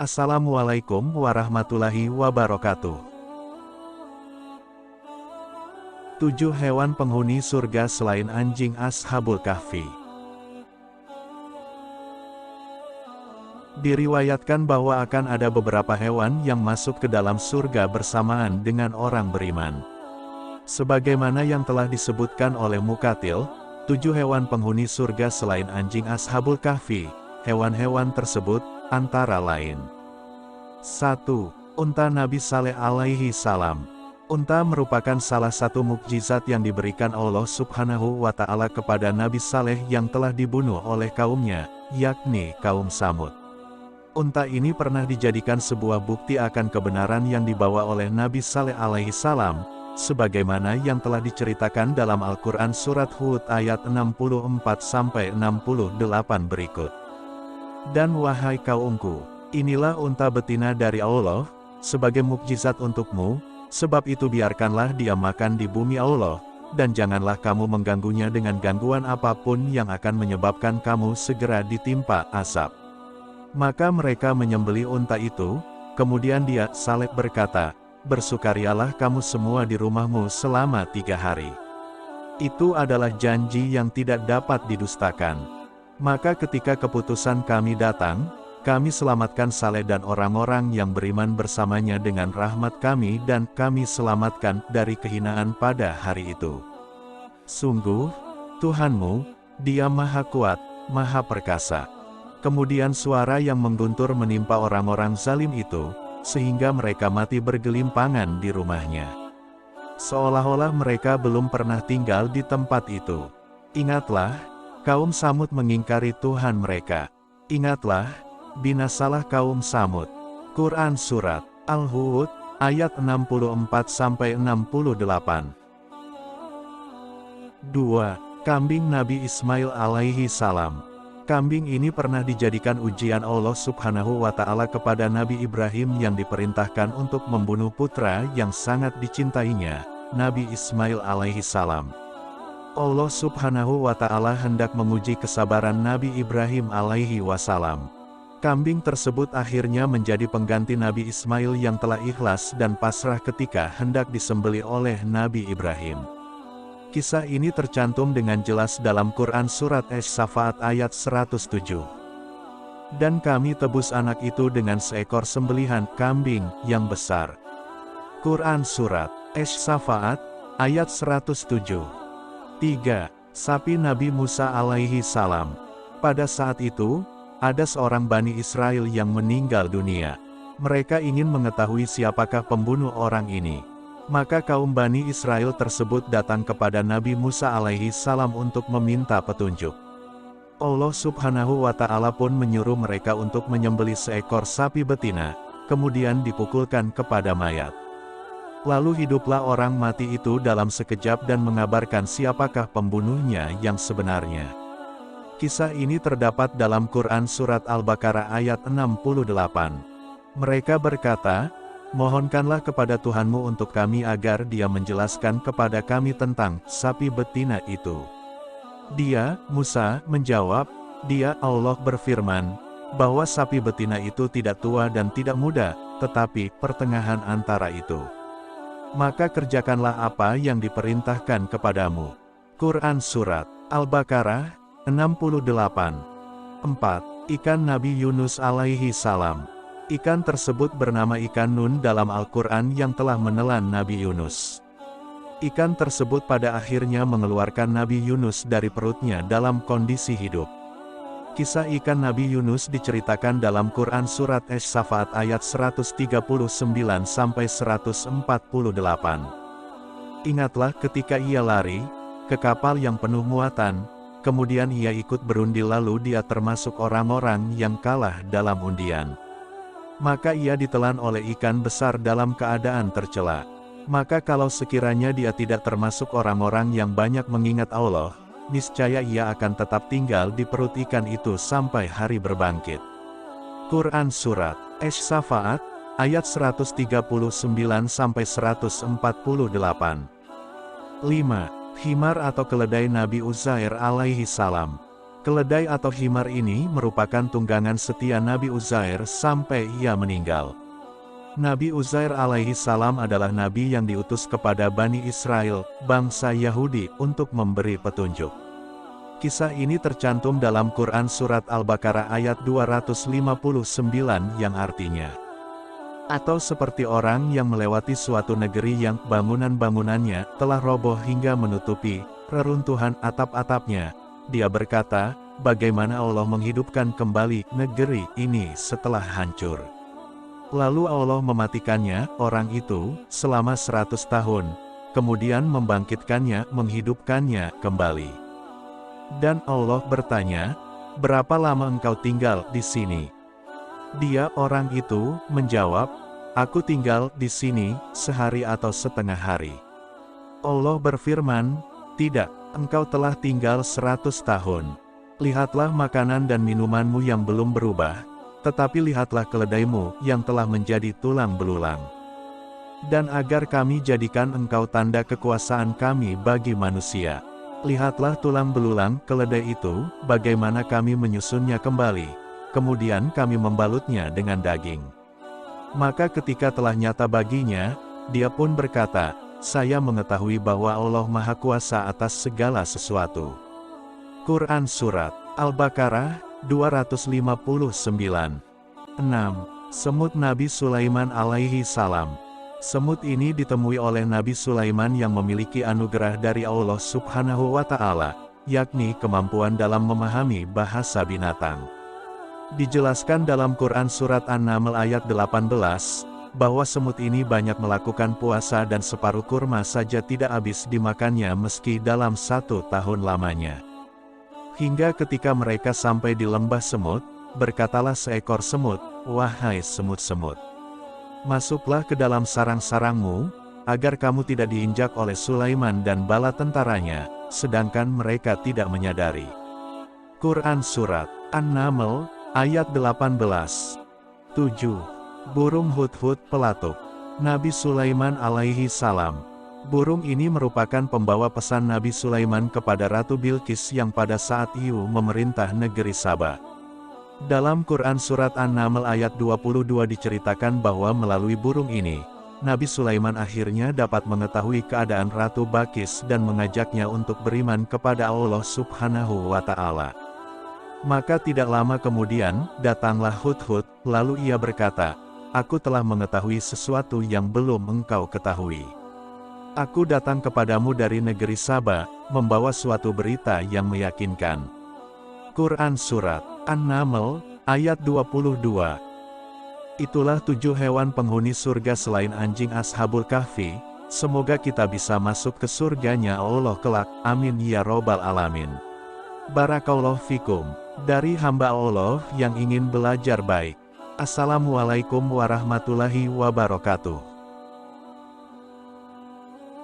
Assalamualaikum warahmatullahi wabarakatuh. 7 hewan penghuni surga selain anjing Ashabul Kahfi. Diriwayatkan bahwa akan ada beberapa hewan yang masuk ke dalam surga bersamaan dengan orang beriman. Sebagaimana yang telah disebutkan oleh Muqatil, 7 hewan penghuni surga selain anjing Ashabul Kahfi. Hewan-hewan tersebut antara lain: 1. Unta Nabi Saleh alaihi salam. Unta merupakan salah satu mukjizat yang diberikan Allah Subhanahu wa Ta'ala kepada Nabi Saleh yang telah dibunuh oleh kaumnya, yakni kaum Samud. Unta ini pernah dijadikan sebuah bukti akan kebenaran yang dibawa oleh Nabi Saleh alaihi salam, sebagaimana yang telah diceritakan dalam Al-Quran Surat Hud ayat 64-68 berikut. Dan wahai kaumku, inilah unta betina dari Allah, sebagai mukjizat untukmu, sebab itu biarkanlah dia makan di bumi Allah, dan janganlah kamu mengganggunya dengan gangguan apapun yang akan menyebabkan kamu segera ditimpa azab. Maka mereka menyembelih unta itu, kemudian dia, Saleh berkata, bersukarialah kamu semua di rumahmu selama 3 hari. Itu adalah janji yang tidak dapat didustakan. Maka ketika keputusan kami datang, kami selamatkan Saleh dan orang-orang yang beriman bersamanya dengan rahmat kami dan kami selamatkan dari kehinaan pada hari itu. Sungguh, Tuhanmu, Dia Maha Kuat, Maha Perkasa. Kemudian suara yang mengguntur menimpa orang-orang zalim itu, sehingga mereka mati bergelimpangan di rumahnya. Seolah-olah mereka belum pernah tinggal di tempat itu. Ingatlah, kaum Samud mengingkari Tuhan mereka. Ingatlah, binasalah kaum Samud. Quran Surat Al-Hud, ayat 64-68. 2. Kambing Nabi Ismail alaihi salam. Kambing ini pernah dijadikan ujian Allah Subhanahu wa Ta'ala kepada Nabi Ibrahim yang diperintahkan untuk membunuh putra yang sangat dicintainya, Nabi Ismail alaihi salam. Allah Subhanahu wa Ta'ala hendak menguji kesabaran Nabi Ibrahim alaihi wasallam. Kambing tersebut akhirnya menjadi pengganti Nabi Ismail yang telah ikhlas dan pasrah ketika hendak disembelih oleh Nabi Ibrahim. Kisah ini tercantum dengan jelas dalam Quran Surat Asy-Syafaat ayat 107. Dan kami tebus anak itu dengan seekor sembelihan kambing yang besar. Quran Surat Asy-Syafaat ayat 107. 3. Sapi Nabi Musa alaihi salam. Pada saat itu, ada seorang Bani Israel yang meninggal dunia. Mereka ingin mengetahui siapakah pembunuh orang ini. Maka kaum Bani Israel tersebut datang kepada Nabi Musa alaihi salam untuk meminta petunjuk. Allah Subhanahu wa Ta'ala pun menyuruh mereka untuk menyembelih seekor sapi betina, kemudian dipukulkan kepada mayat. Lalu hiduplah orang mati itu dalam sekejap dan mengabarkan siapakah pembunuhnya yang sebenarnya. Kisah ini terdapat dalam Quran Surat Al-Baqarah ayat 68. Mereka berkata, mohonkanlah kepada Tuhanmu untuk kami agar Dia menjelaskan kepada kami tentang sapi betina itu. Dia, Musa, menjawab, Dia, Allah berfirman, bahwa sapi betina itu tidak tua dan tidak muda, tetapi pertengahan antara itu. Maka kerjakanlah apa yang diperintahkan kepadamu. Quran Surat Al-Baqarah 68. 4. Ikan Nabi Yunus alaihi salam. Ikan tersebut bernama ikan Nun dalam Al-Quran yang telah menelan Nabi Yunus. Ikan tersebut pada akhirnya mengeluarkan Nabi Yunus dari perutnya dalam kondisi hidup. Kisah ikan Nabi Yunus diceritakan dalam Quran Surat Asy-Syafaat ayat 139-148. Ingatlah ketika ia lari ke kapal yang penuh muatan, kemudian ia ikut berunding lalu dia termasuk orang-orang yang kalah dalam undian. Maka ia ditelan oleh ikan besar dalam keadaan tercela. Maka kalau sekiranya dia tidak termasuk orang-orang yang banyak mengingat Allah, niscaya ia akan tetap tinggal di perut ikan itu sampai hari berbangkit. Quran Surat Asy-Syafa'at, ayat 139-148. 5. Himar atau keledai Nabi Uzair alaihi salam. Keledai atau himar ini merupakan tunggangan setia Nabi Uzair sampai ia meninggal. Nabi Uzair alaihi salam adalah nabi yang diutus kepada Bani Israel, bangsa Yahudi, untuk memberi petunjuk. Kisah ini tercantum dalam Quran Surat Al-Baqarah ayat 259 yang artinya, atau seperti orang yang melewati suatu negeri yang bangunan-bangunannya telah roboh hingga menutupi reruntuhan atap-atapnya. Dia berkata, bagaimana Allah menghidupkan kembali negeri ini setelah hancur. Lalu Allah mematikannya, orang itu, selama 100 tahun. Kemudian membangkitkannya, menghidupkannya kembali. Dan Allah bertanya, berapa lama engkau tinggal di sini? Dia, orang itu, menjawab, aku tinggal di sini sehari atau setengah hari. Allah berfirman, tidak, engkau telah tinggal 100 tahun. Lihatlah makanan dan minumanmu yang belum berubah, tetapi lihatlah keledaimu yang telah menjadi tulang belulang. Dan agar kami jadikan engkau tanda kekuasaan kami bagi manusia. Lihatlah tulang belulang keledai itu, bagaimana kami menyusunnya kembali. Kemudian kami membalutnya dengan daging. Maka ketika telah nyata baginya, dia pun berkata, saya mengetahui bahwa Allah Maha Kuasa atas segala sesuatu. Quran Surat Al-Baqarah 259. 6. Semut Nabi Sulaiman alaihi salam. Semut ini ditemui oleh Nabi Sulaiman yang memiliki anugerah dari Allah Subhanahu wa Ta'ala, yakni kemampuan dalam memahami bahasa binatang. Dijelaskan dalam Quran Surat An-Naml ayat 18, bahwa semut ini banyak melakukan puasa dan separuh kurma saja tidak habis dimakannya meski dalam 1 tahun lamanya. Hingga ketika mereka sampai di lembah semut, berkatalah seekor semut, wahai semut-semut, masuklah ke dalam sarang-sarangmu, agar kamu tidak diinjak oleh Sulaiman dan bala tentaranya, sedangkan mereka tidak menyadari. Quran Surat An-Naml ayat 18. 7. Burung hudhud pelatuk. Nabi Sulaiman alaihi salam. Burung ini merupakan pembawa pesan Nabi Sulaiman kepada Ratu Bilqis yang pada saat itu memerintah negeri Saba. Dalam Quran Surat An-Naml ayat 22 diceritakan bahwa melalui burung ini, Nabi Sulaiman akhirnya dapat mengetahui keadaan Ratu Bilqis dan mengajaknya untuk beriman kepada Allah Subhanahu wa Ta'ala. Maka tidak lama kemudian, datanglah hudhud, lalu ia berkata, aku telah mengetahui sesuatu yang belum engkau ketahui. Aku datang kepadamu dari negeri Saba, membawa suatu berita yang meyakinkan. Quran Surat An-Naml, ayat 22. Itulah 7 hewan penghuni surga selain anjing Ashabul Kahfi, semoga kita bisa masuk ke surganya Allah kelak, amin ya robbal alamin. Barakallahu fikum. Dari hamba Allah yang ingin belajar baik. Assalamualaikum warahmatullahi wabarakatuh.